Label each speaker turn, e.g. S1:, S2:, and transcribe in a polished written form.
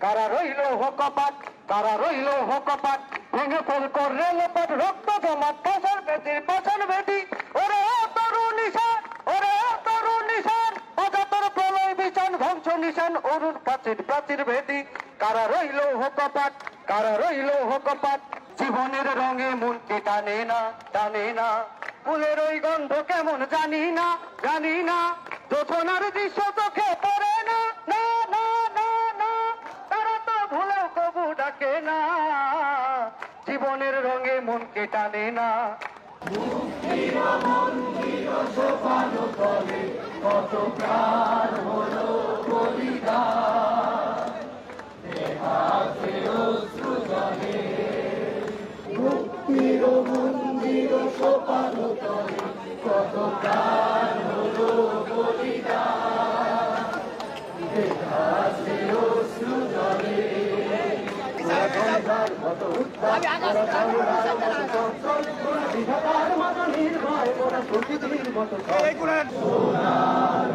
S1: কারা রইল কপাট, কারা রইল কপাট, ভেঙে ফেল করে লোপাট, রক্ত জমাট ফসল বেদির পচন বেদি। ওরে তরুণ নিশান, ওরে তরুণ নিশান, অজাতর প্রলয় বিছান ধ্বংস নিশান অরুণ প্রাচীর প্রাচীর ভেদি। কারা রইল কপাট, কারা রইল কপাট, জীবনের রঙে মনকে টানে না, টানে না। ফুলের ওই গন্ধ কেমন জানি না, জানি না। যোছনার দৃশ্য চোখে পড়ে না, না না না না। তারা তো ভুলেও কবু ডাকে না, জীবনের রঙে মনকে টানে না। মুক্তির মন্দির সোপান তলে কত প্রাণ হলো বলিদান, দেহাতে অশ্রু জলে। মুক্তির মন্দির সোপান তলে কত প্রাণ হলো বলিদান, দেহাতে অশ্রু জলে। বিধাতার মতো নির্ভয় প্রকৃতির মতো সোনার